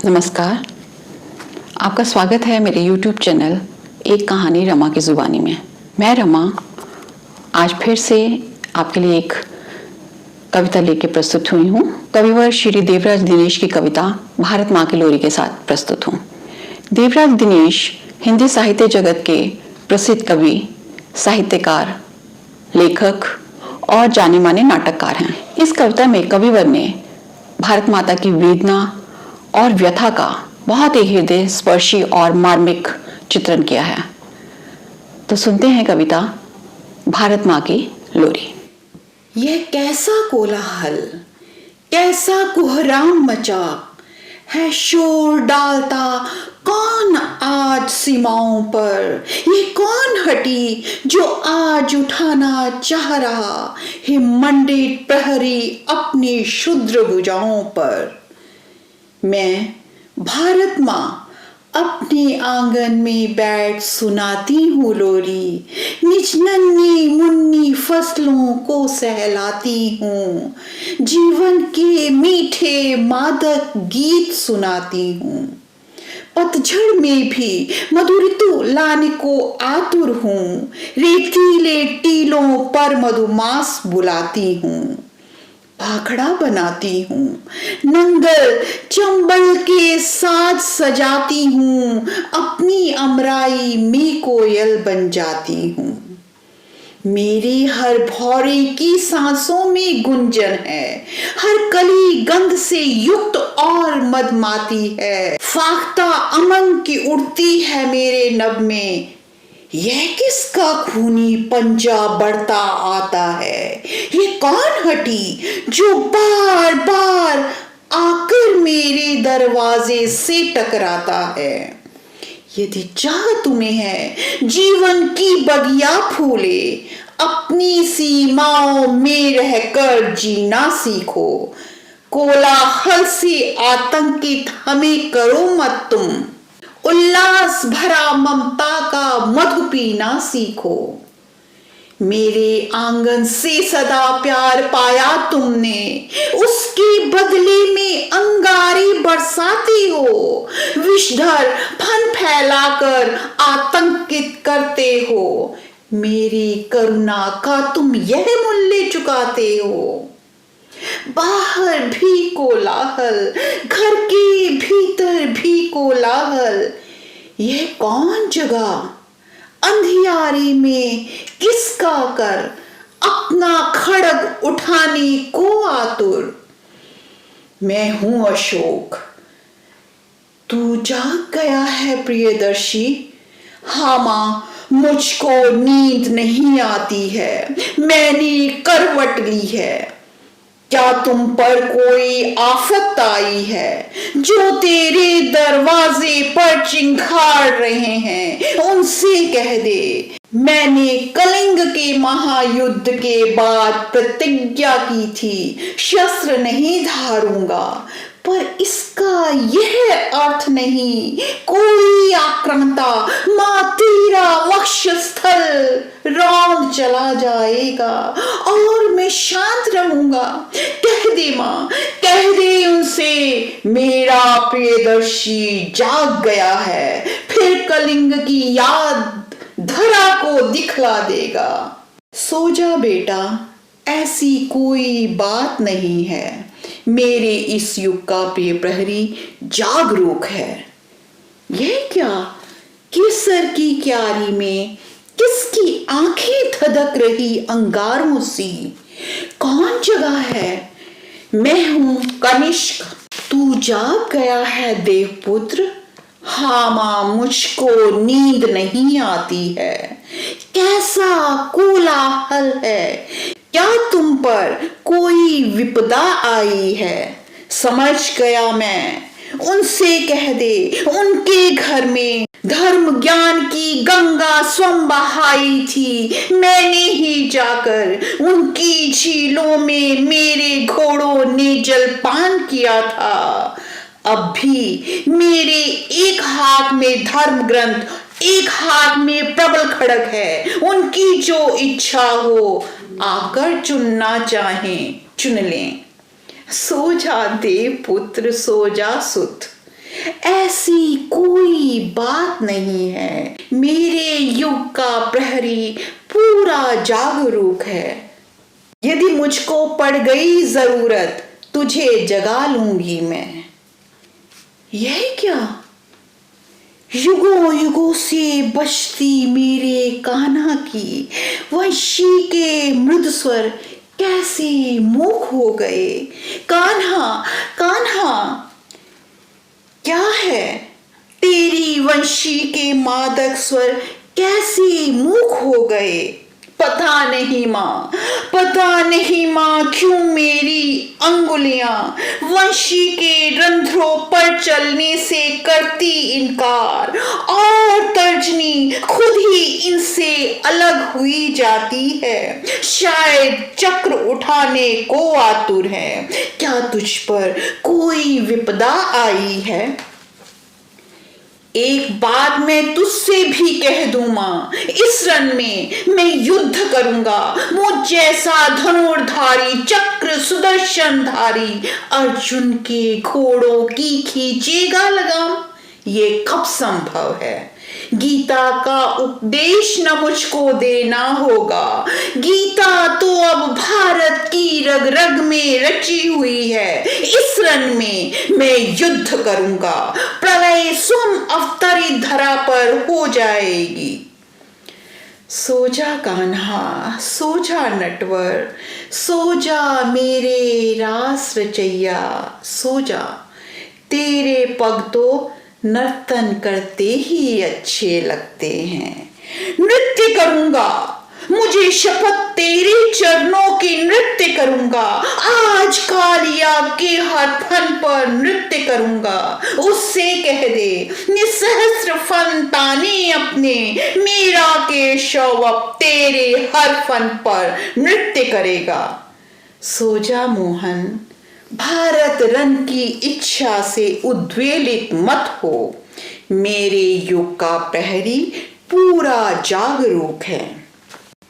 नमस्कार, आपका स्वागत है मेरे YouTube चैनल एक कहानी रमा की ज़ुबानी में। मैं रमा आज फिर से आपके लिए एक कविता लेके प्रस्तुत हुई हूँ। कविवर श्री देवराज दिनेश की कविता भारत माँ की लोरी के साथ प्रस्तुत हूँ। देवराज दिनेश हिंदी साहित्य जगत के प्रसिद्ध कवि, साहित्यकार, लेखक और जाने माने नाटककार हैं। इस कविता में कविवर ने भारत माता की वेदना और व्यथा का बहुत ही हृदय स्पर्शी और मार्मिक चित्रण किया है। तो सुनते हैं कविता भारत माँ की लोरी। यह कैसा कोलाहल, कैसा कोहराम मचा है, शोर डालता कौन आज सीमाओं पर। ये कौन हटी जो आज उठाना चाह रहा है मंडित प्रहरी अपनी क्षुद्र भुजाओं पर। मैं भारत माँ अपने आंगन में बैठ सुनाती हूँ लोरी, निज नन्ही मुन्नी फसलों को सहलाती हूँ, जीवन के मीठे मादक गीत सुनाती हूँ। पतझड़ में भी मधुर ऋतु लाने को आतुर हूँ, रेतीले टीलों पर मधुमास बुलाती हूँ। भाखड़ा बनाती हूँ, नंगल चंबल के साथ सजाती हूँ, अपनी अमराई में कोयल बन जाती हूँ। मेरी हर भौरे की सांसों में गुंजन है, हर कली गंध से युक्त और मधमाती है। फाख्ता अमन की उड़ती है मेरे नभ में, यह किसका खूनी पंजा बढ़ता आता है। ये कौन हटी जो बार बार आकर मेरे दरवाजे से टकराता है। यदि चाह तुम्हें है जीवन की बगिया फूले, अपनी सीमाओं में रहकर जीना सीखो। कोलाहल से आतंकित हमें करो मत तुम, उल्लास भरा ममता का मधु पीना सीखो। मेरे आंगन से सदा प्यार पाया तुमने, उसके बदले में अंगारे बरसाती हो। विषधर फन फैलाकर आतंकित करते हो, मेरी करुणा का तुम यह मूल्य चुकाते हो। बाहर भी कोलाहल, घर के भीतर भी कोलाहल, यह कौन जगह अंधियारी में किसका कर अपना खड़ग उठाने को आतुर। मैं हूं अशोक, तू जाग गया है प्रियदर्शी। हाँ मां, मुझको नींद नहीं आती है, मैंने करवट ली है। क्या तुम पर कोई आफत आई है, जो तेरे दरवाजे पर चिंघाड़ रहे हैं, उनसे कह दे। मैंने कलिंग के महायुद्ध के बाद प्रतिज्ञा की थी, शस्त्र नहीं धारूंगा, पर इसका यह अर्थ नहीं कोई आक्रांता मां तेरा वक्षस्थल रौंद चला जाएगा और मैं शांत रहूंगा। कह दे मां, कह दे उनसे, मेरा प्रियदर्शी जाग गया है, फिर कलिंग की याद धरा को दिखला देगा। सो जा बेटा, ऐसी कोई बात नहीं है, मेरे इस युग का प्रिय प्रहरी जागरूक है। यह क्या, केसर की क्यारी में किसकी आंखें धधक रही अंगारों सी, कौन जगह है। मैं हूं कनिष्क, तू जाग गया है देवपुत्र। हाँ मां, मुझको नींद नहीं आती है। कैसा कोलाहल है, क्या तुम पर कोई विपदा आई है। समझ गया मैं, उनसे कह दे, उनके घर में धर्म ज्ञान की गंगा स्वयं बहाई थी। मैंने ही जाकर उनकी झीलों में मेरे घोड़ों ने जलपान किया था। अब भी मेरे एक हाथ में धर्म ग्रंथ, एक हाथ में प्रबल खड़ग है। उनकी जो इच्छा हो आकर चुनना चाहें चुन लें। सो जा देव पुत्र, सो जा सुत, ऐसी कोई बात नहीं है। मेरे युग का प्रहरी पूरा जागरूक है। यदि मुझको पड़ गई जरूरत तुझे जगा लूंगी मैं। यह क्या? युगों युगों से बजती मेरे कान्हा की वंशी के मृदु स्वर कैसे मूक हो गए। कान्हा, कान्हा, क्या है? तेरी वंशी के मादक स्वर कैसे मूक हो गए। पता नहीं माँ, पता नहीं माँ, क्यों मेरी अंगुलियां वंशी के रंध्रों पर चलने से करती इनकार और तर्जनी खुद ही इनसे अलग हुई जाती है। शायद चक्र उठाने को आतुर है। क्या तुझ पर कोई विपदा आई है? एक बात मैं तुझसे भी कह दूं मां, इस रण में मैं युद्ध करूंगा। मुझ जैसा धनुर्धारी चक्र सुदर्शनधारी अर्जुन के घोड़ों की खींचेगा लगाम। ये कब संभव है? गीता का उपदेश न मुझको देना होगा। गीता तो अब भारत की रग रग में रची हुई है। इस रण में मैं युद्ध करूंगा। प्रलय स्वयं अवतरित धरा पर हो जाएगी। सो जा कान्हा, सो जा नटवर, सो जा मेरे रास रचैया, सो जा। तेरे पग तो नर्तन करते ही अच्छे लगते हैं। नृत्य करूंगा, मुझे शपथ, तेरे चरणों की नृत्य करूंगा। आज कालिया के हर फन पर नृत्य करूंगा। उससे कह दे निसहस्र फन ताने अपने, मेरा केशव अब तेरे हर फन पर नृत्य करेगा। सो जा मोहन, भारत रन की इच्छा से उद्वेलित मत हो। मेरे युग का प्रहरी पूरा जागरूक है।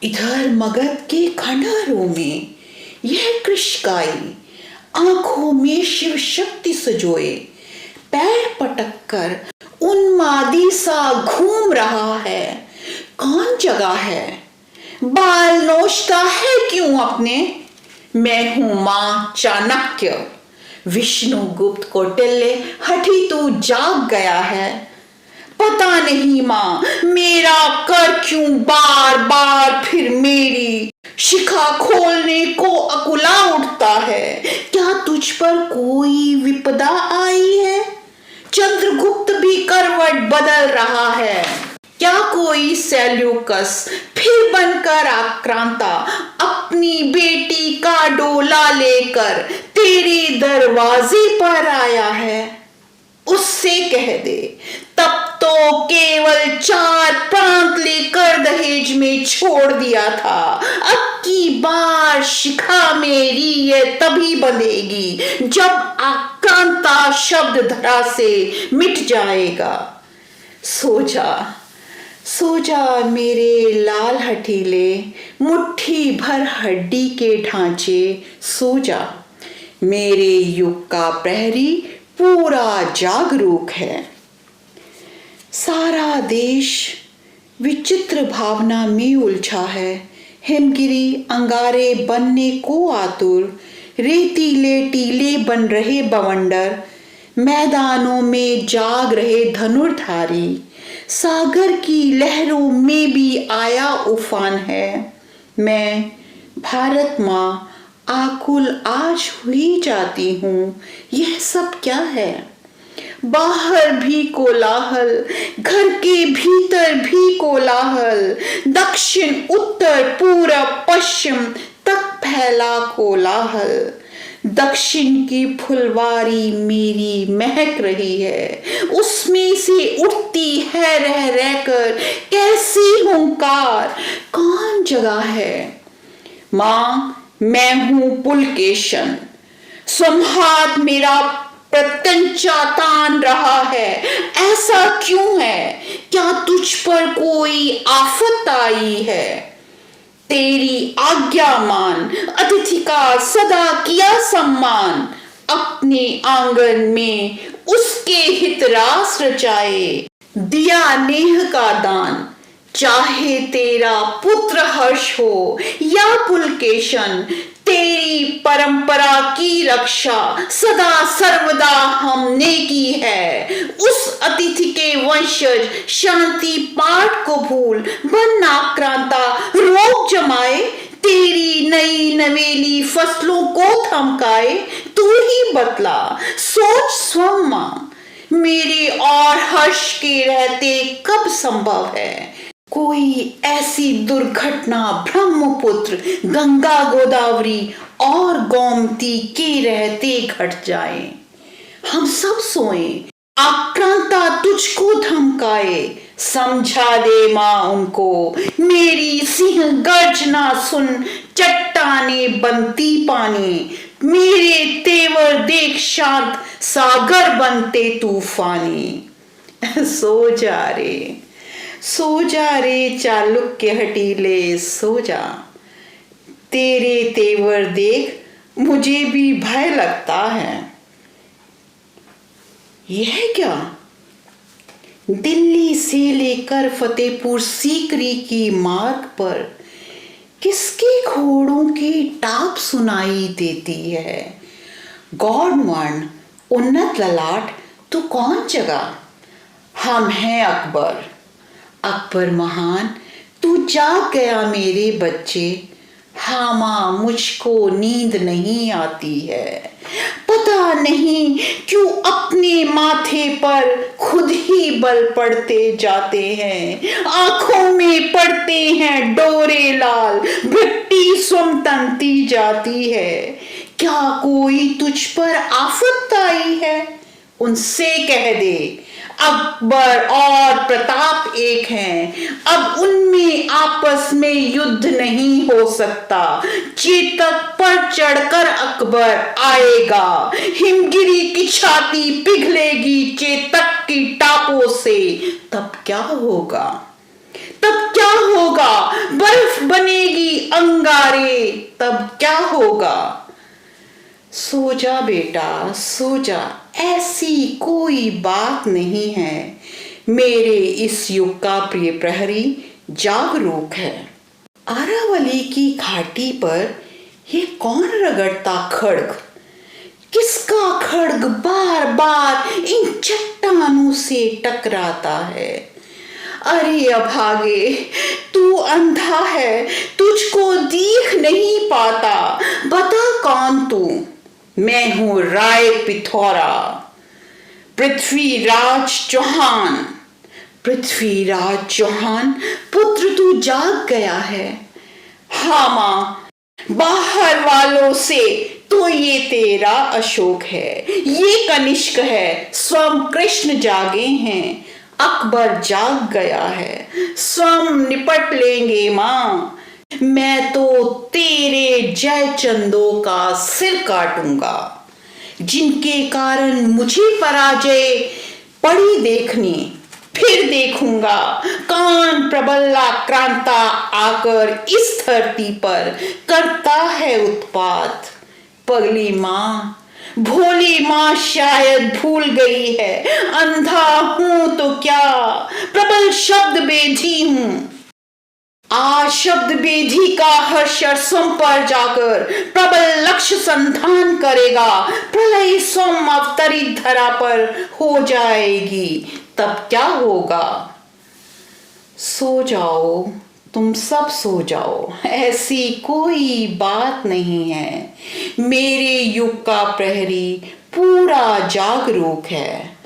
इधर मगध के खंडहरों में यह कृषकाई आंखों में शिव शक्ति सजोए पैर पटक कर उन्मादी सा घूम रहा है। कौन जगह है? बाल नोचता है क्यों अपने? मैं हूं मां चाणक्य, विष्णुगुप्त कौटिल्य। हठी तू जाग गया है। पता नहीं मां, मेरा कर क्यों बार बार फिर मेरी शिखा खोलने को अकुला उठता है। क्या तुझ पर कोई विपदा आई है? चंद्रगुप्त भी करवट बदल रहा है। क्या कोई सेल्यूकस फिर बनकर आक्रांता अपनी बेटी का डोला लेकर तेरे दरवाजे पर आया है? उससे कह दे तब तो केवल 4 प्रांत लेकर दहेज में छोड़ दिया था। अब की बार शिखा मेरी ये तभी बंधेगी जब आक्रांता शब्द धरा से मिट जाएगा। सो जा, सो जा मेरे लाल हठीले, मुट्ठी भर हड्डी के ढांचे, सो जा। मेरे युग का प्रहरी पूरा जागरूक है। सारा देश विचित्र भावना में उलझा है। हिमगिरी अंगारे बनने को आतुर, रेतीले टीले बन रहे बवंडर, मैदानों में जाग रहे धनुर्धारी। सागर की लहरों में भी आया उफान है। मैं भारत माँ आकुल आज हुई जाती हूँ। यह सब क्या है? बाहर भी कोलाहल, घर के भीतर भी कोलाहल, दक्षिण उत्तर पूरब पश्चिम तक फैला कोलाहल। दक्षिण की फुलवारी मेरी महक रही है, उसमें से उठती है रह रहकर कैसी हुंकार। कौन जगह है? मां, मैं हूं पुलकेशन। संहार मेरा प्रत्यंचा तान रहा है। ऐसा क्यों है? क्या तुझ पर कोई आफत आई है? तेरी आज्ञा मान, अतिथि का सदा किया सम्मान। अपने आंगन में उसके हित अमृत रास रचाए, दिया नेह का दान। चाहे तेरा पुत्र हर्ष हो या पुलकेशन, तेरी परंपरा की रक्षा सदा सर्वदा हमने की है। उस अतिथि के वंशज शांति पाठ को भूल बन आक्रांता रोग जमाए, तेरी नई नवेली फसलों को थमकाए। तू ही बतला सोच स्वयं मां, मेरे और हर्ष के रहते कब संभव है कोई ऐसी दुर्घटना ब्रह्मपुत्र, गंगा, गोदावरी और गोमती के रहते घट जाए। हम सब सोए, आक्रांता तुझको धमकाए, समझा दे मां उनको, मेरी सिंह गर्जना सुन, चट्टाने बनती पानी। मेरे तेवर देख शांत, सागर बनते तूफानी। सो जा रे चालुक्य हटीले, सो जा। तेरे तेवर देख मुझे भी भय लगता है। यह क्या? दिल्ली से लेकर फतेहपुर सीकरी की मार्ग पर किसके घोड़ों की टाप सुनाई देती है? गॉडमन, उन्नत ललाट, तू कौन जगा? हम हैं अकबर। अकबर महान, तू जाग गया मेरे बच्चे। हाँ मां, मुझको नींद नहीं आती है। पता नहीं क्यों अपने माथे पर खुद ही बल पड़ते जाते हैं। आंखों में पड़ते हैं डोरे लाल, भट्टी सुमतनती जाती है। क्या कोई तुझ पर आफत आई है? उनसे कह दे अकबर और प्रताप एक हैं, अब उनमें आपस में युद्ध नहीं हो सकता। चेतक पर चढ़कर अकबर आएगा, हिमगिरी की छाती पिघलेगी चेतक की टापों से। तब क्या होगा? बर्फ बनेगी अंगारे, तब क्या होगा? सो जा बेटा, सो जा, ऐसी कोई बात नहीं है। मेरे इस युग का प्रिय प्रहरी जागरूक है। अरावली की घाटी पर ये कौन रगड़ता खड्ग? किसका खड्ग बार बार इन चट्टानों से टकराता है? अरे अभागे, तू अंधा है, तुझको दिख नहीं पाता। बता कौन तू? मैं हूं राय पिथौरा, पृथ्वीराज चौहान। पुत्र तू जाग गया है। हाँ मां, बाहर वालों से तो ये तेरा अशोक है, ये कनिष्क है, स्वयं कृष्ण जागे हैं। अकबर जाग गया है, स्वयं निपट लेंगे मां। मैं तो तेरे जयचंदों का सिर काटूंगा, जिनके कारण मुझे पराजय पड़ी देखनी। फिर देखूंगा कौन प्रबल आक्रांता आकर इस धरती पर करता है उत्पात। पगली मां, भोली मां शायद भूल गई है, अंधा हूं तो क्या, प्रबल शब्द बेधी हूं। आज शब्द बेधी का हर्ष स्वयं पर जाकर प्रबल लक्ष्य संधान करेगा। प्रलय स्वयं अवतरित धरा पर हो जाएगी, तब क्या होगा? सो जाओ, तुम सब सो जाओ, ऐसी कोई बात नहीं है। मेरे युग का प्रहरी पूरा जागरूक है।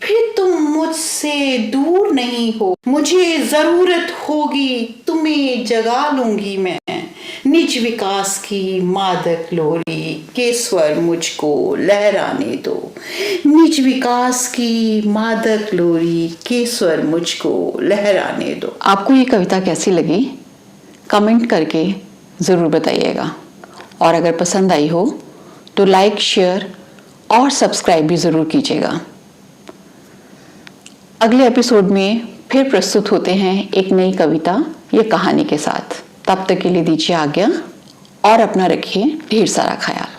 फिर तुम मुझसे दूर नहीं हो, मुझे जरूरत होगी तुम्हें जगा लूंगी मैं। निज विकास की मादक लोरी के स्वर मुझको लहराने दो। निज विकास की मादक लोरी के स्वर मुझको लहराने दो। आपको ये कविता कैसी लगी? कमेंट करके ज़रूर बताइएगा, और अगर पसंद आई हो तो लाइक, शेयर और सब्सक्राइब भी ज़रूर कीजिएगा। अगले एपिसोड में फिर प्रस्तुत होते हैं एक नई कविता या कहानी के साथ। तब तक के लिए दीजिए आज्ञा और अपना रखिए ढेर सारा ख्याल।